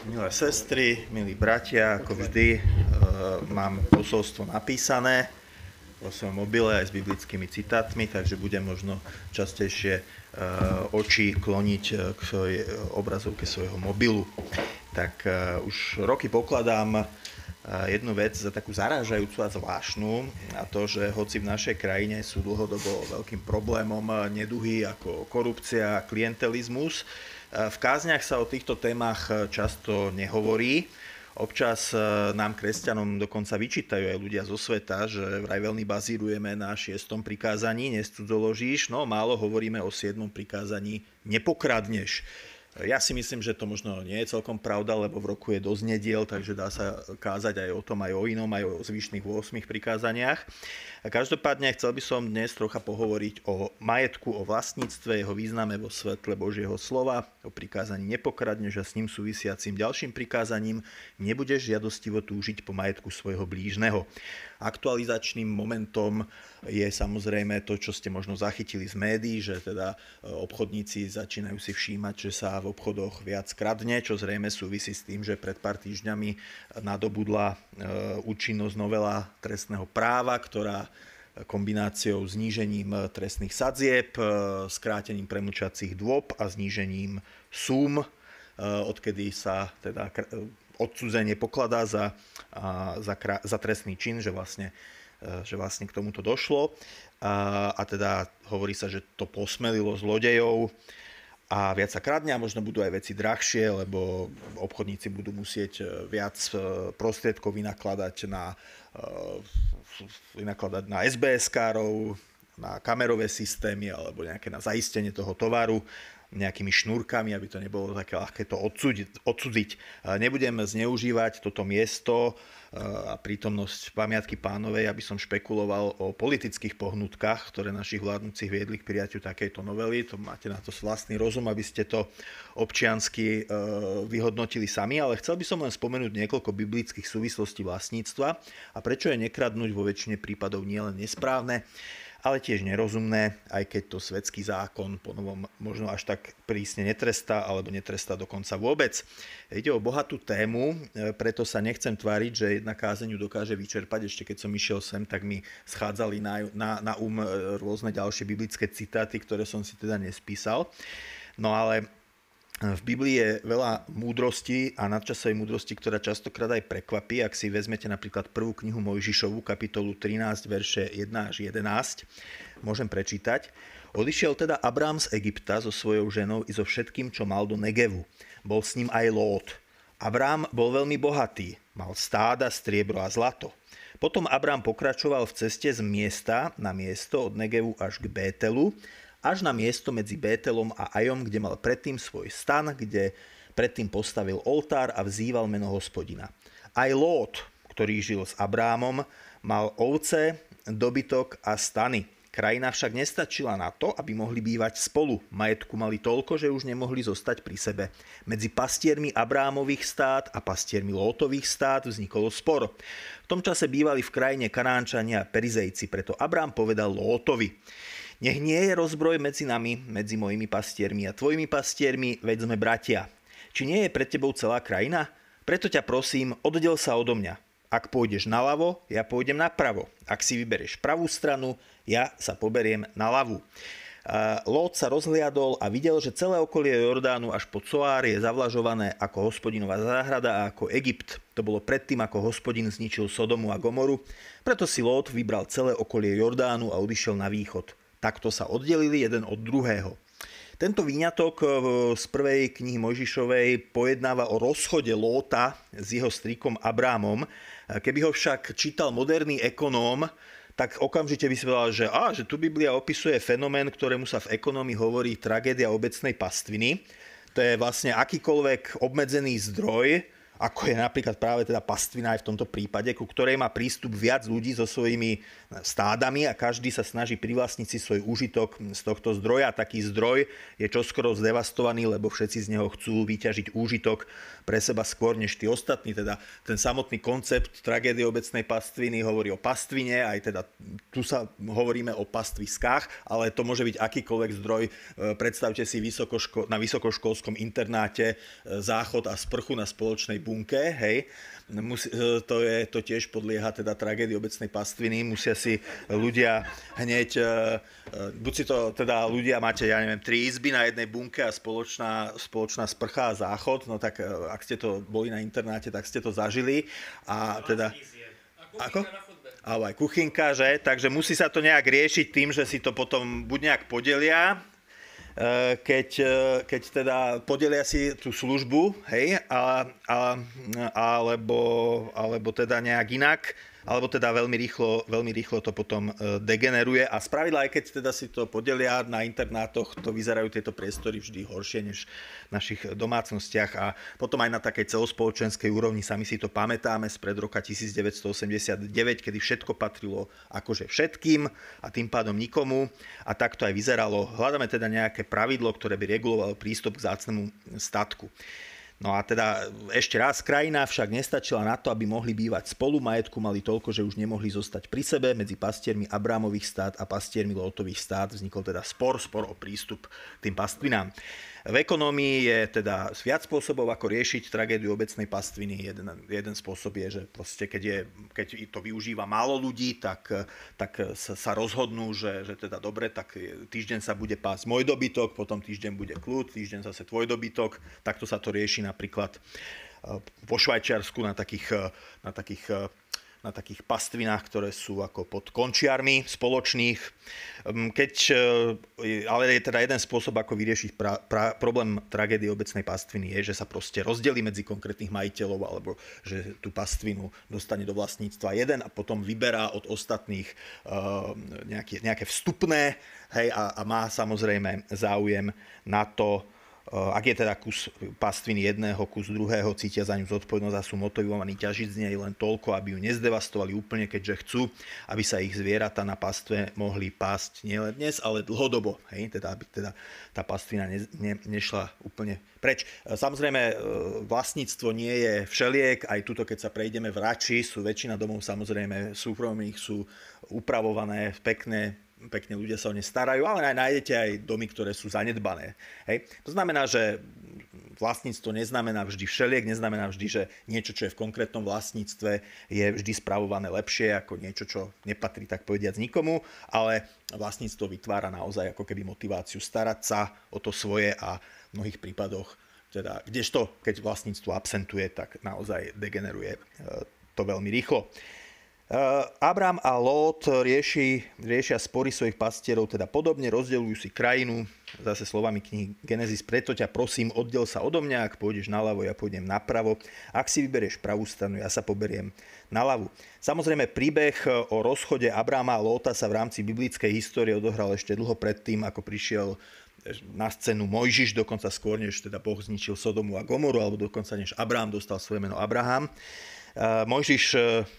Milé sestry, milí bratia, ako vždy mám posolstvo napísané vo svojom mobile aj s biblickými citátmi, takže budem možno častejšie oči kloniť k obrazovke svojho mobilu. Tak už roky pokladám jednu vec za takú zarážajúcu a zvláštnu, a to, že hoci v našej krajine sú dlhodobo veľkým problémom neduhy ako korupcia a klientelizmus, v kázniach sa o týchto témach často nehovorí. Občas nám, kresťanom, dokonca vyčítajú aj ľudia zo sveta, že vraj veľmi bazírujeme na 6. prikázaní, nescudzoložíš, no málo hovoríme o 7. prikázaní, nepokradneš. Ja si myslím, že to možno nie je celkom pravda, lebo v roku je dosť nediel, takže dá sa kázať aj o tom, aj o inom, aj o zvyšných 8 prikázaniach. A každopádne chcel by som dnes trocha pohovoriť o majetku, o vlastníctve, jeho význame vo svetle Božieho slova, o prikázaní nepokradneš a s ním súvisiacím ďalším prikázaním nebudeš žiadostivo túžiť po majetku svojho blížneho. Aktualizačným momentom je samozrejme to, čo ste možno zachytili z médií, že teda obchodníci začínajú si všímať, že sa v obchodoch viac kradne, čo zrejme súvisí s tým, že pred pár týždňami nadobudla účinnosť novela trestného práva, ktorá kombináciou znížením trestných sadzieb, skrátením premlčacích dôb a znížením súm, odkedy sa teda odcudzenie pokladá za trestný čin, že vlastne k tomuto došlo. A teda hovorí sa, že to posmelilo zlodejov a viac sa kradne a možno budú aj veci drahšie, lebo obchodníci budú musieť viac prostriedkov vynakladať na SBS-károv, na kamerové systémy alebo nejaké na zaistenie toho tovaru nejakými šnúrkami, aby to nebolo také ľahké to odcudziť. Nebudem zneužívať toto miesto a prítomnosť pamiatky Pánovej, aby som špekuloval o politických pohnutkách, ktoré našich vládnúcich viedli k prijatiu takejto novely. To máte na to vlastný rozum, aby ste to občiansky vyhodnotili sami, ale chcel by som len spomenúť niekoľko biblických súvislostí vlastníctva a prečo je nekradnúť vo väčšine prípadov nielen nesprávne, ale tiež nerozumné, aj keď to svetský zákon ponovom možno až tak prísne netrestá, alebo netrestá dokonca vôbec. Ide o bohatú tému, preto sa nechcem tváriť, že jedna kázeň ju dokáže vyčerpať. Ešte keď som išiel sem, tak mi schádzali na rôzne ďalšie biblické citáty, ktoré som si teda nespísal. No ale v Biblii je veľa múdrosti a nadčasovej múdrosti, ktorá častokrát aj prekvapí. Ak si vezmete napríklad prvú knihu Mojžišovu, kapitolu 13, verše 1 až 11, môžem prečítať. Odišiel teda Abrám z Egypta so svojou ženou i so všetkým, čo mal do Negevu. Bol s ním aj Lót. Abrám bol veľmi bohatý, mal stáda, striebro a zlato. Potom Abrám pokračoval v ceste z miesta na miesto od Negevu až k Bételu, až na miesto medzi Bételom a Ajom, kde mal predtým svoj stan, kde predtým postavil oltár a vzýval meno Hospodina. Aj Lót, ktorý žil s Abrámom, mal ovce, dobytok a stany. Krajina však nestačila na to, aby mohli bývať spolu. Majetku mali toľko, že už nemohli zostať pri sebe. Medzi pastiermi Abrámových stád a pastiermi Lótových stád vznikol spor. V tom čase bývali v krajine Kanánčania a Perizejci, preto Abrám povedal Lótovi: Nech nie je rozbroj medzi nami, medzi mojimi pastiermi a tvojimi pastiermi, veď sme bratia. Či nie je pred tebou celá krajina? Preto ťa prosím, oddel sa odo mňa. Ak pôjdeš naľavo, ja pôjdem napravo. Ak si vybereš pravú stranu, ja sa poberiem na ľavú. Lót sa rozhliadol a videl, že celé okolie Jordánu až po Coár je zavlažované ako Hospodinová záhrada a ako Egypt. To bolo predtým, ako Hospodin zničil Sodomu a Gomoru. Preto si Lót vybral celé okolie Jordánu a odišiel na východ. Takto sa oddelili jeden od druhého. Tento výňatok z prvej knihy Mojžišovej pojednáva o rozchode Lóta s jeho strýkom Abrámom. Keby ho však čítal moderný ekonóm, tak okamžite by si povedal, že tu Biblia opisuje fenomén, ktorému sa v ekonómii hovorí tragédia obecnej pastviny. To je vlastne akýkoľvek obmedzený zdroj ako je napríklad práve teda pastvina aj v tomto prípade, ku ktorej má prístup viac ľudí so svojimi stádami a každý sa snaží privlastniť si svoj úžitok z tohto zdroja. Taký zdroj je čoskoro zdevastovaný, lebo všetci z neho chcú vyťažiť úžitok pre seba skôr než tí ostatní. Teda ten samotný koncept tragédie obecnej pastviny hovorí o pastvine, aj teda tu sa hovoríme o pastviskách, ale to môže byť akýkoľvek zdroj. Predstavte si na vysokoškolskom internáte záchod a sprchu na spoločnej bunke, hej. To tiež podlieha teda tragédii obecnej pastviny. Musia si ľudia hneď, buď si to teda ľudia máte, 3 izby na jednej bunke a spoločná sprcha a záchod, no tak ak ste to boli na internáte, tak ste to zažili. A teda... Ako? Aj kuchynka, že? Takže musí sa to nejak riešiť tým, že si to potom buď nejak podelia, keď teda podelia si tú službu, hej, alebo teda nejak inak, alebo teda veľmi rýchlo to potom degeneruje a spravidla, aj keď teda si to podelia na internátoch, to vyzerajú tieto priestory vždy horšie než v našich domácnostiach a potom aj na takej celospoločenskej úrovni, sami si to pamätáme spred roka 1989, kedy všetko patrilo akože všetkým a tým pádom nikomu a tak to aj vyzeralo. Hľadáme teda nejaké pravidlo, ktoré by regulovalo prístup k vzácnemu statku. No a teda ešte raz, krajina však nestačila na to, aby mohli bývať spolu, majetku mali toľko, že už nemohli zostať pri sebe. Medzi pastiermi Abrámových stát a pastiermi Lótových stát vznikol teda spor o prístup k tým pastvinám. V ekonómii je teda viac spôsobov, ako riešiť tragédiu obecnej pastviny. Jeden spôsob je, že proste keď to využíva málo ľudí, tak sa rozhodnú, že teda dobre, tak týždeň sa bude pásť môj dobytok, potom týždeň bude kľud, týždeň zase tvoj dobytok. Takto sa to rieši napríklad po Švajčiarsku na takých pastvinách, ktoré sú ako pod končiarmi spoločných. Ale je teda jeden spôsob, ako vyriešiť problém tragédie obecnej pastviny, je, že sa proste rozdelí medzi konkrétnych majiteľov, alebo že tú pastvinu dostane do vlastníctva jeden a potom vyberá od ostatných nejaké vstupné, hej, a má samozrejme záujem na to, ak je teda kus pastviny jedného, kus druhého, cítia za ňu zodpovednosť a sú motivovaní ťažiť z nej len toľko, aby ju nezdevastovali úplne, keďže chcú, aby sa ich zvieratá na pastve mohli pásť nielen dnes, ale dlhodobo. Hej? Teda, aby teda tá pastvina nešla úplne preč. Samozrejme, vlastníctvo nie je všeliek. Aj tuto, keď sa prejdeme v Rači, sú väčšina domov samozrejme súkromných, sú upravované, pekne ľudia sa o ne starajú, ale aj nájdete aj domy, ktoré sú zanedbané. Hej. To znamená, že vlastníctvo neznamená vždy všeliek, neznamená vždy, že niečo, čo je v konkrétnom vlastníctve, je vždy spravované lepšie ako niečo, čo nepatrí tak povediac nikomu, ale vlastníctvo vytvára naozaj ako keby motiváciu starať sa o to svoje a v mnohých prípadoch, teda, kdežto, keď vlastníctvo absentuje, tak naozaj degeneruje to veľmi rýchlo. Abrám a Lót riešia spory svojich pastierov, teda podobne rozdeľujú si krajinu, zase slovami knihy Genesis, preto ťa prosím, oddel sa odo mňa, ak pôjdeš naľavo, ja pôjdem napravo, ak si vyberieš pravú stranu, ja sa poberiem naľavu. Samozrejme, príbeh o rozchode Abráma a Lóta sa v rámci biblickej histórie odohral ešte dlho predtým, ako prišiel na scénu Mojžiš, dokonca skôr, než teda Boh zničil Sodomu a Gomoru, alebo dokonca než Abrám dostal svoje meno Abraham. Mojžiš,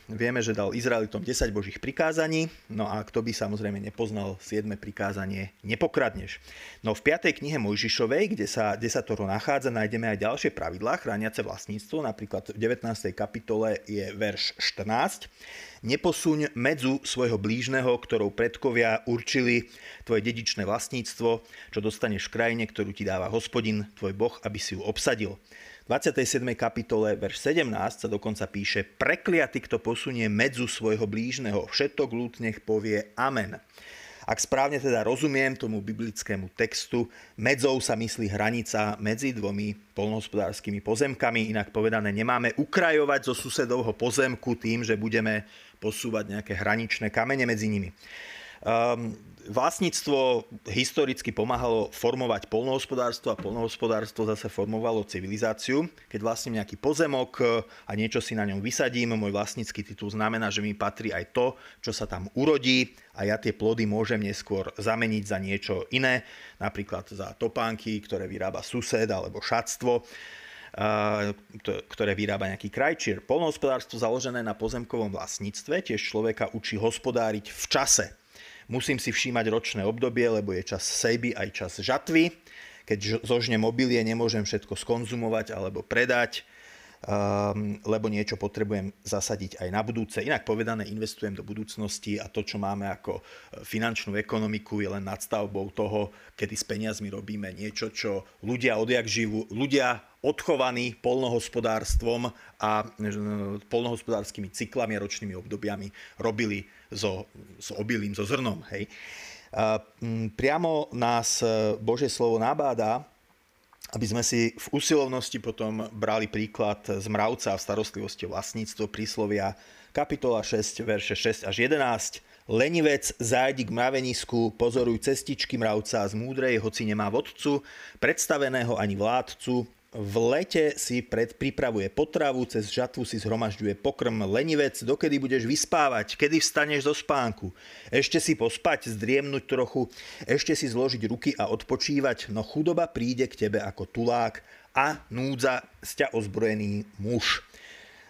vieme, že dal Izraelitom 10 božích prikázaní, no a kto by samozrejme nepoznal 7. prikázanie, nepokradneš. No v 5. knihe Mojžišovej, kde sa desatoro nachádza, nájdeme aj ďalšie pravidlá chrániace vlastníctvo, napríklad v 19. kapitole je verš 14. Neposuň medzu svojho blížneho, ktorou predkovia určili tvoje dedičné vlastníctvo, čo dostaneš v krajine, ktorú ti dáva Hospodin, tvoj Boh, aby si ju obsadil. V 27. kapitole, verš 17 sa dokonca píše: prekliaty, kto posunie medzu svojho blížneho, všetok ľud nech povie amen. Ak správne teda rozumiem tomu biblickému textu, medzou sa myslí hranica medzi dvomi poľnohospodárskymi pozemkami, inak povedané, nemáme ukrajovať zo susedovho pozemku tým, že budeme posúvať nejaké hraničné kamene medzi nimi. Vlastníctvo historicky pomáhalo formovať poľnohospodárstvo a poľnohospodárstvo zase formovalo civilizáciu. Keď vlastním nejaký pozemok a niečo si na ňom vysadím, môj vlastnícky titul znamená, že mi patrí aj to, čo sa tam urodí a ja tie plody môžem neskôr zameniť za niečo iné, napríklad za topánky, ktoré vyrába sused alebo šatstvo. ktoré vyrába nejaký krajčír. Poľnohospodárstvo založené na pozemkovom vlastníctve tiež človeka učí hospodáriť v čase. Musím si všímať ročné obdobie, lebo je čas sejby aj čas žatvy. Keď zožnem obilie, nemôžem všetko skonzumovať alebo predať, lebo niečo potrebujem zasadiť aj na budúce. Inak povedané, investujem do budúcnosti a to, čo máme ako finančnú ekonomiku, je len nadstavbou toho, kedy s peniazmi robíme niečo, čo ľudia odjak živú, ľudia odchovaní poľnohospodárstvom a poľnohospodárskymi cyklami a ročnými obdobiami robili s obilím, so zrnom. Hej. Priamo nás Božie slovo nabáda, aby sme si v usilovnosti potom brali príklad z mravca v starostlivosti o vlastníctvo, príslovia kapitola 6, verše 6 až 11. Lenivec, zájdi k mravenisku, pozoruj cestičky mravca z múdrej, hoci nemá vodcu, predstaveného ani vládcu. V lete si pripravuje potravu, cez žatvu si zhromažďuje pokrm. Lenivec, dokedy budeš vyspávať, kedy vstaneš zo spánku. Ešte si pospať, zdriemnúť trochu, ešte si zložiť ruky a odpočívať, no chudoba príde k tebe ako tulák a núdza z ťa ozbrojený muž.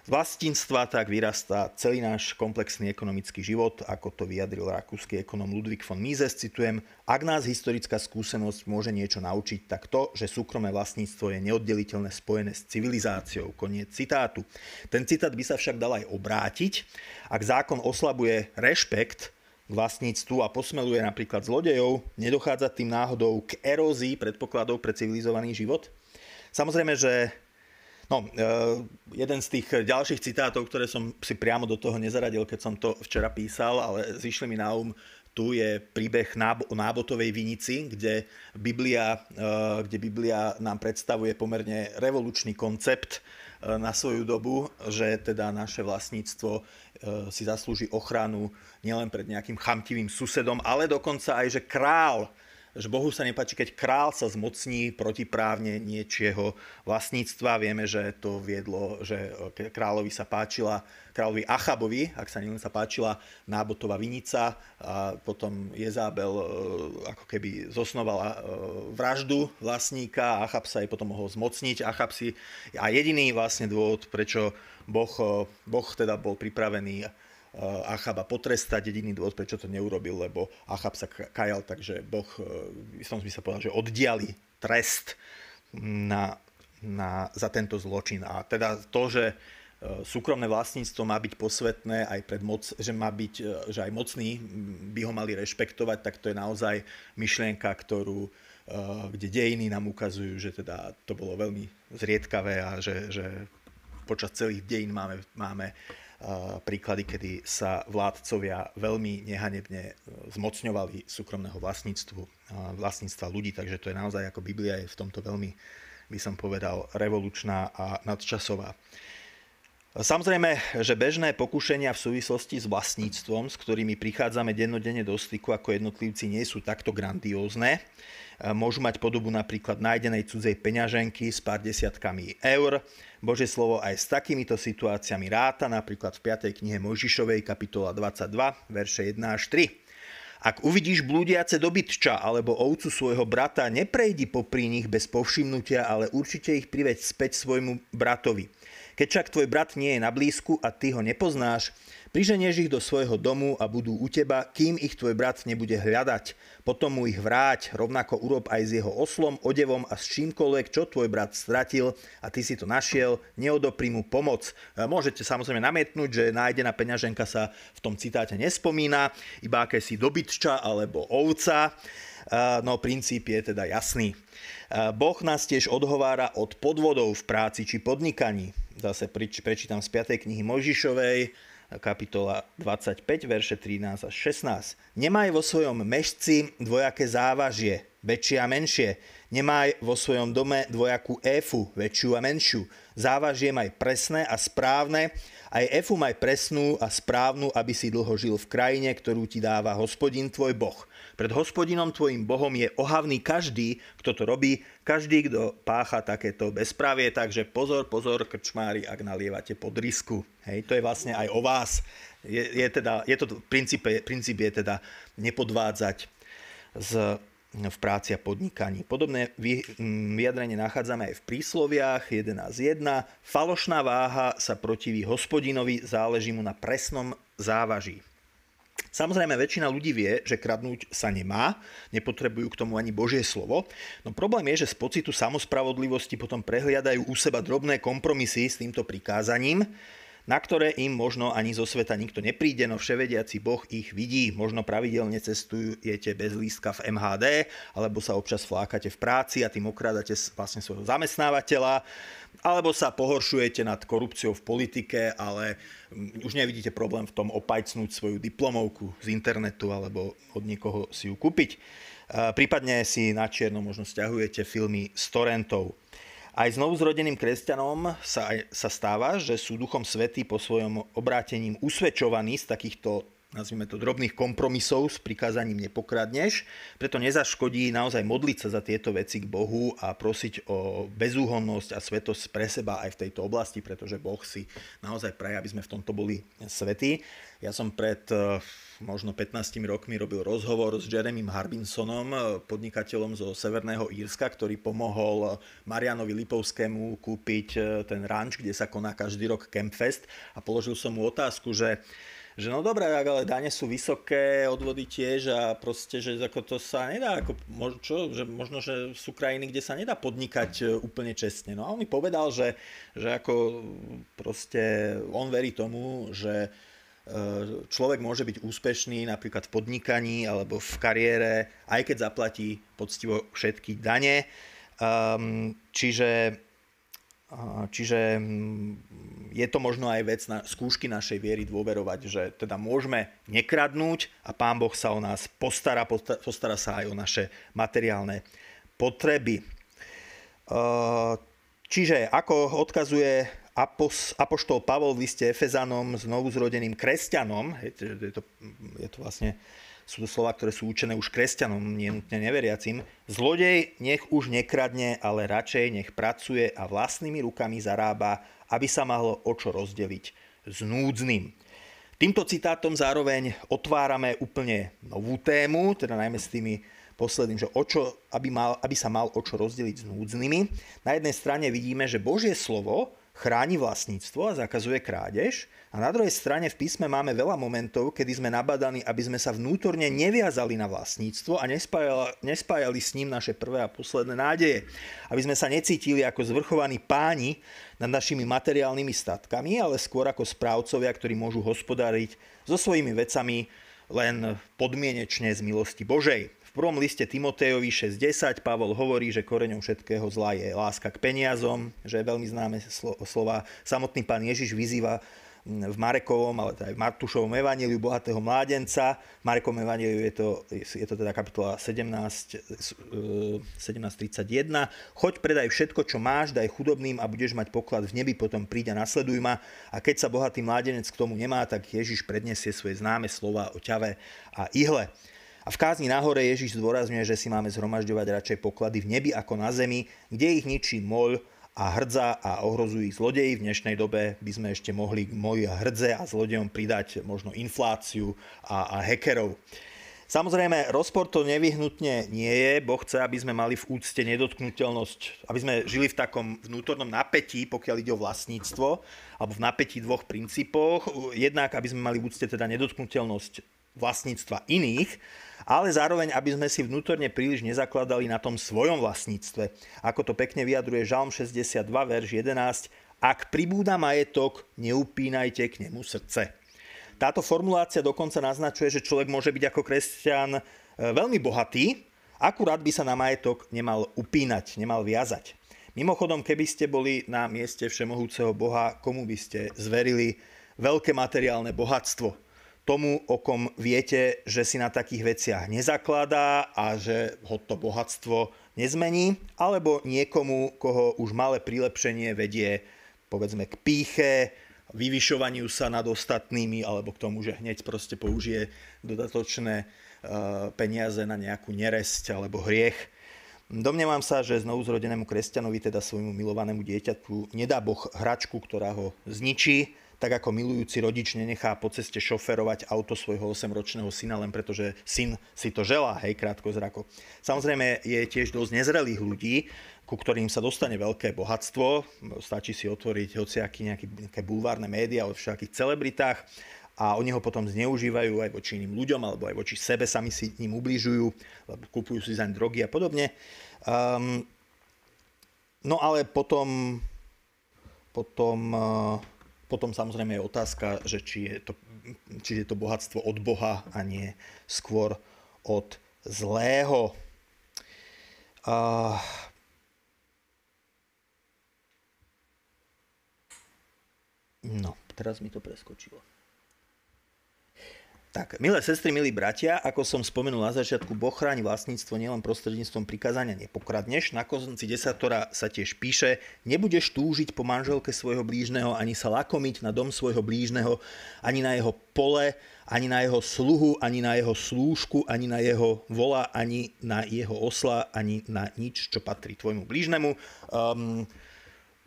Z vlastníctva tak vyrastá celý náš komplexný ekonomický život, ako to vyjadril rakúsky ekonóm Ludwig von Mises, citujem: ak nás historická skúsenosť môže niečo naučiť, tak to, že súkromné vlastníctvo je neoddeliteľne spojené s civilizáciou. Koniec citátu. Ten citát by sa však dal aj obrátiť. Ak zákon oslabuje rešpekt k vlastníctvu a posmeluje napríklad zlodejov, nedochádza tým náhodou k erózii predpokladov pre civilizovaný život? Samozrejme, že jeden z tých ďalších citátov, ktoré som si priamo do toho nezaradil, keď som to včera písal, ale zišli mi na tu je príbeh o Nábotovej vinici, kde Biblia nám predstavuje pomerne revolučný koncept na svoju dobu, že teda naše vlastníctvo si zaslúži ochranu nielen pred nejakým chamtivým susedom, ale dokonca aj, že že Bohu sa nepáči, keď král sa zmocní protiprávne niečieho vlastníctva. Vieme, že to viedlo, že kráľovi Achabovi, ak sa neviem, sa páčila Nábotová vinica a potom Jezábel ako keby zosnovala vraždu vlastníka a Achab sa jej potom mohol zmocniť. A jediný vlastne dôvod, prečo Boh teda bol pripravený Achaba potrestať, jediný dôvod, prečo to neurobil, lebo Achab sa kajal, takže Boh, som by sa povedal, že oddiali trest za tento zločin. A teda to, že súkromné vlastníctvo má byť posvetné aj že aj mocní by ho mali rešpektovať, tak to je naozaj myšlienka, kde dejiny nám ukazujú, že teda to bolo veľmi zriedkavé a že počas celých dejín máme príklady, kedy sa vládcovia veľmi nehanebne zmocňovali súkromného vlastníctva ľudí, takže to je naozaj, ako Biblia je v tomto veľmi, by som povedal, revolučná a nadčasová. Samozrejme, že bežné pokušenia v súvislosti s vlastníctvom, s ktorými prichádzame dennodenne do styku ako jednotlivci, nie sú takto grandiózne. Môžu mať podobu napríklad nájdenej cudzej peňaženky s pár desiatkami eur. Božie slovo aj s takýmito situáciami ráta, napríklad v 5. knihe Mojžišovej, kapitola 22, verše 1 až 3. Ak uvidíš blúdiace dobytča alebo ovcu svojho brata, neprejdi popri nich bez povšimnutia, ale určite ich priveď späť svojmu bratovi. Keď však tvoj brat nie je na blízku a ty ho nepoznáš, priženieš ich do svojho domu a budú u teba, kým ich tvoj brat nebude hľadať. Potom mu ich vráť, rovnako urob aj s jeho oslom, odevom a s čímkoľvek, čo tvoj brat stratil a ty si to našiel, neodopri mu pomoc. Môžete samozrejme namietnúť, že nájdená peňaženka sa v tom citáte nespomína, iba akési dobytča alebo ovca. No princíp je teda jasný. Boh nás tiež odhovára od podvodov v práci či podnikaní. Zase prečítam z 5. knihy Mojžišovej, kapitola 25, verše 13 až 16. Nemaj vo svojom mešci dvojaké závažie, väčšie a menšie. Nemaj vo svojom dome dvojakú éfu, väčšiu a menšiu. Závažie maj presné a správne, aj éfu maj presnú a správnu, aby si dlho žil v krajine, ktorú ti dáva Hospodin tvoj Boh. Pred Hospodinom tvojim Bohom je ohavný každý, kto to robí, každý, kto pácha takéto bezprávie. Takže pozor, krčmári, ak nalievate podrisku. Hej, to je vlastne aj o vás. Princíp je teda nepodvádzať s v práci a podnikaní. Podobné vyjadrenie nachádzame aj v prísloviach 11.1. Falošná váha sa protiví hospodinovi, záleží mu na presnom závaží. Samozrejme, väčšina ľudí vie, že kradnúť sa nemá, nepotrebujú k tomu ani Božie slovo, no problém je, že z pocitu samospravodlivosti potom prehliadajú u seba drobné kompromisy s týmto prikázaním, na ktoré im možno ani zo sveta nikto nepríde, no vševediaci Boh ich vidí. Možno pravidelne cestujete bez lístka v MHD, alebo sa občas flákate v práci a tým okrádate vlastne svojho zamestnávateľa, alebo sa pohoršujete nad korupciou v politike, ale už nevidíte problém v tom opajcnúť svoju diplomovku z internetu alebo od niekoho si ju kúpiť. Prípadne si na čierno možno sťahujete filmy z torrentov. Aj znovuzrodeným kresťanom sa stáva, že sú Duchom Svätým po svojom obrátením usvedčovaní z takýchto, nazvime to, drobných kompromisov s prikázaním nepokradneš. Preto nezaškodí naozaj modliť sa za tieto veci k Bohu a prosiť o bezúhonnosť a svätosť pre seba aj v tejto oblasti, pretože Boh si naozaj praje, aby sme v tomto boli svätí. Ja som pred možno 15 rokmi robil rozhovor s Jeremym Harbinsonom, podnikateľom zo Severného Írska, ktorý pomohol Marianovi Lipovskému kúpiť ten ranč, kde sa koná každý rok Campfest, a položil som mu otázku, že no dobré, ale dane sú vysoké, odvody tiež, a proste, že ako to sa nedá, ako, že možno, že sú krajiny, kde sa nedá podnikať úplne čestne. No a on mi povedal, že ako proste on verí tomu, že človek môže byť úspešný napríklad v podnikaní alebo v kariére, aj keď zaplatí poctivo všetky dane. Čiže je to možno aj vec na skúšky našej viery dôverovať, že teda môžeme nekradnúť a Pán Boh sa o nás postará sa aj o naše materiálne potreby. Čiže ako odkazuje apoštol Pavol v liste Efezanom znovuzrodeným kresťanom, je to vlastne, sú to slova, ktoré sú učené už kresťanom, nie nutne neveriacim. Zlodej nech už nekradne, ale radšej nech pracuje a vlastnými rukami zarába, aby sa mohlo o čo rozdeliť s núdznym. Týmto citátom zároveň otvárame úplne novú tému, teda najmä s tými posledným, že aby sa mal o čo rozdeliť s núdznymi. Na jednej strane vidíme, že Božie slovo chráni vlastníctvo a zakazuje krádež, a na druhej strane v písme máme veľa momentov, kedy sme nabadaní, aby sme sa vnútorne neviazali na vlastníctvo a nespájali s ním naše prvé a posledné nádeje. Aby sme sa necítili ako zvrchovaní páni nad našimi materiálnymi statkami, ale skôr ako správcovia, ktorí môžu hospodáriť so svojimi vecami len podmienečne z milosti Božej. V prvom liste Timotejovi 6.10 Pavol hovorí, že koreňom všetkého zla je láska k peniazom, že je veľmi známe slova. Samotný Pán Ježiš vyzýva v Marekovom, ale aj v Matúšovom evanjeliu bohatého mládenca. V Marekovom evanjeliu je to teda kapitola 17:31. Choď, predaj všetko, čo máš, daj chudobným a budeš mať poklad v nebi, potom príď a nasleduj ma. A keď sa bohatý mládenec k tomu nemá, tak Ježiš predniesie svoje známe slova o ťave a ihle. A v kázni nahore Ježiš zdôrazňuje, že si máme zhromažďovať radšej poklady v nebi ako na zemi, kde ich ničí moľ a hrdza a ohrozujú ich zlodeji. V dnešnej dobe by sme ešte mohli k moľi a hrdze a zlodejom pridať možno infláciu a hackerov. Samozrejme, rozpor to nevyhnutne nie je. Boh chce, aby sme mali v úcte nedotknuteľnosť, aby sme žili v takom vnútornom napätí, pokiaľ ide o vlastníctvo, alebo v napätí dvoch princípoch. Jednak, aby sme mali v úcte teda nedotknuteľnosť vlastníctva iných, ale zároveň, aby sme si vnútorne príliš nezakladali na tom svojom vlastníctve. Ako to pekne vyjadruje Žalm 62, verš 11. Ak pribúda majetok, neupínajte k nemu srdce. Táto formulácia dokonca naznačuje, že človek môže byť ako kresťan veľmi bohatý, akurát by sa na majetok nemal upínať, nemal viazať. Mimochodom, keby ste boli na mieste všemohúceho Boha, komu by ste zverili veľké materiálne bohatstvo? Tomu, o kom viete, že si na takých veciach nezakladá a že ho to bohatstvo nezmení, alebo niekomu, koho už malé prilepšenie vedie, povedzme, k pýche, vyvyšovaniu sa nad ostatnými, alebo k tomu, že hneď proste použije dodatočné peniaze na nejakú neresť alebo hriech. Domnievam sa, že znovuzrodenému kresťanovi, teda svojmu milovanému dieťaťu, nedá Boh hračku, ktorá ho zničí. tak ako milujúci rodič nenechá po ceste šoferovať auto svojho 8-ročného syna, len pretože syn si to želá, hej, krátkozrako. Samozrejme je tiež dosť nezrelých ľudí, ku ktorým sa dostane veľké bohatstvo. Stačí si otvoriť nejaké bulvárne médiá o všakých celebritách a oni ho potom zneužívajú aj voči iným ľuďom alebo aj voči sebe, sami si ním ubližujú, lebo kupujú si zaň drogy a podobne. No ale potom samozrejme je otázka, že či je to bohatstvo od Boha a nie skôr od zlého. No, teraz mi to preskočilo. Tak, milé sestry, milí bratia, ako som spomenul na začiatku, Boh chráni vlastníctvo nielen prostredníctvom prikázania nepokradneš. Na konci desatora sa tiež píše: nebudeš túžiť po manželke svojho blížneho, ani sa lakomiť na dom svojho blížneho, ani na jeho pole, ani na jeho sluhu, ani na jeho slúžku, ani na jeho vola, ani na jeho osla, ani na nič, čo patrí tvojmu blížnemu.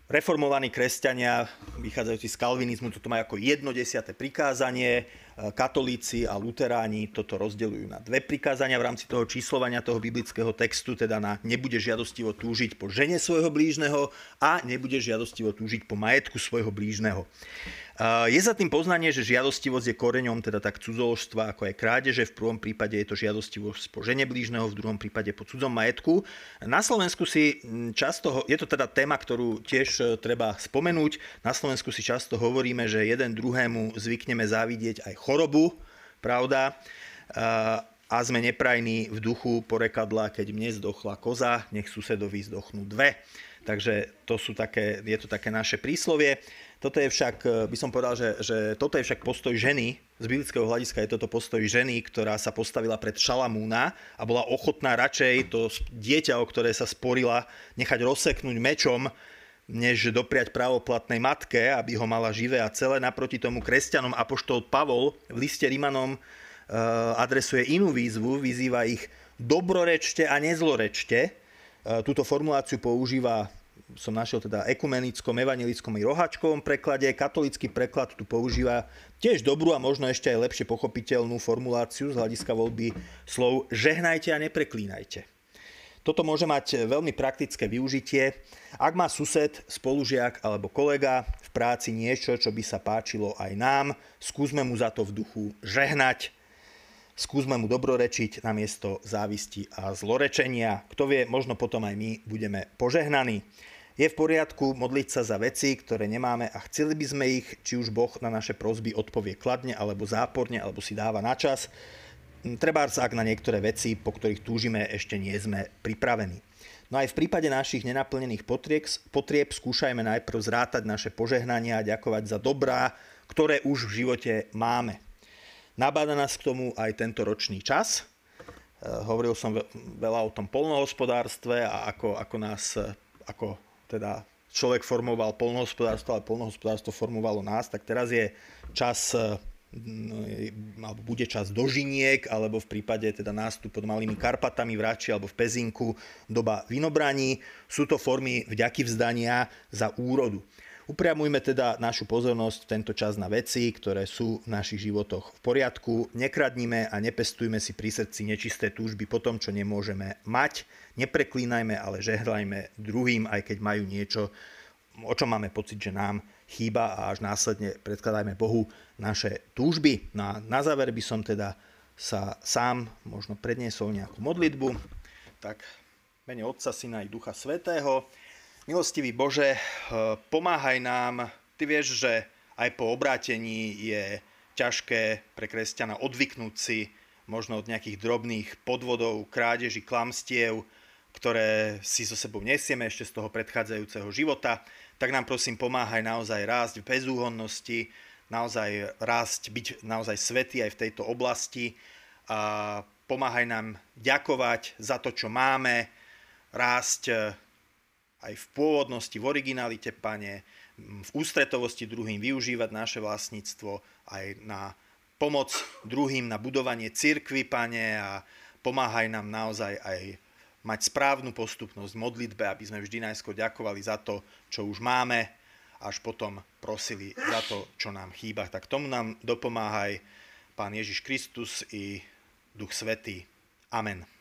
Reformovaní kresťania, vychádzajúci z kalvinizmu, toto majú ako 1/10 prikázanie. Katolíci a luteráni toto rozdeľujú na 2 prikázania v rámci toho číslovania toho biblického textu, teda na nebude žiadostivo túžiť po žene svojho blížneho a nebude žiadostivo túžiť po majetku svojho blížneho. Je za tým poznanie, že žiadostivosť je koreňom teda tak cudzoložstva ako aj krádeže. V prvom prípade je to žiadostivosť po žene blížneho, v druhom prípade po cudzom majetku. Na Slovensku si často, je to teda téma, ktorú tiež treba spomenúť, na Slovensku si často hovoríme, že jeden druhému zvykneme závidieť aj chorobu, pravda? A sme neprajní v duchu porekadla, keď mne zdochla koza, nech susedovi zdochnú 2. Takže je to také naše príslovie. Toto je však, by som povedal, že toto je však postoj ženy, z biblického hľadiska je toto postoj ženy, ktorá sa postavila pred Šalamúna a bola ochotná radšej to dieťa, o ktoré sa sporila, nechať rozseknúť mečom, než dopriať právoplatnej matke, aby ho mala živé a celé. Naproti tomu kresťanom apoštol Pavol v liste Rimanom adresuje inú výzvu, vyzýva ich: dobrorečte a nezlorečte. Túto formuláciu používa, som našiel teda ekumenickom, evanjelickom i roháčkovom preklade. Katolícky preklad tu používa tiež dobrú a možno ešte aj lepšie pochopiteľnú formuláciu z hľadiska voľby slov: žehnajte a nepreklínajte. Toto môže mať veľmi praktické využitie. Ak má sused, spolužiak alebo kolega v práci niečo, čo by sa páčilo aj nám, skúsme mu za to v duchu žehnať. Skúsme mu dobrorečiť namiesto závisti a zlorečenia. Kto vie, možno potom aj my budeme požehnaní. Je v poriadku modliť sa za veci, ktoré nemáme a chceli by sme ich, či už Boh na naše prosby odpovie kladne alebo záporne, alebo si dáva na čas. Trebárs, ak na niektoré veci, po ktorých túžime, ešte nie sme pripravení. No aj v prípade našich nenaplnených potrieb skúšajme najprv zrátať naše požehnania a ďakovať za dobrá, ktoré už v živote máme. Nabáda nás k tomu aj tento ročný čas. Hovoril som veľa o tom poľnohospodárstve a ako teda človek formoval poľnohospodárstvo, ale poľnohospodárstvo formovalo nás, tak teraz je čas, alebo bude čas dožiniek, alebo v prípade teda nás tu pod Malými Karpatami v Rači alebo v Pezinku doba vinobraní. Sú to formy vďaky vzdania za úrodu. Upriamujme teda našu pozornosť v tento čas na veci, ktoré sú v našich životoch v poriadku. Nekradnime a nepestujme si pri srdci nečisté túžby po tom, čo nemôžeme mať. Nepreklínajme, ale žehnajme druhým, aj keď majú niečo, o čom máme pocit, že nám chýba, a až následne predkladajme Bohu naše túžby. Na záver by som teda sa sám možno predniesol nejakú modlitbu. Tak v mene Otca, Syna i Ducha Svätého. Milostivý Bože, pomáhaj nám. Ty vieš, že aj po obrátení je ťažké pre kresťana odvyknúť si možno od nejakých drobných podvodov, krádeží, klamstiev, ktoré si so sebou nesieme ešte z toho predchádzajúceho života. Tak nám prosím pomáhaj naozaj rásť v bezúhonnosti, naozaj rásť, byť naozaj svätý aj v tejto oblasti. A pomáhaj nám ďakovať za to, čo máme, rásť aj v pôvodnosti, v originalite, Pane, v ústretovosti druhým, využívať naše vlastníctvo aj na pomoc druhým, na budovanie cirkvi, Pane, a pomáhaj nám naozaj aj mať správnu postupnosť v modlitbe, aby sme vždy najskôr ďakovali za to, čo už máme, až potom prosili za to, čo nám chýba. Tak tomu nám dopomáhaj Pán Ježiš Kristus i Duch Svätý. Amen.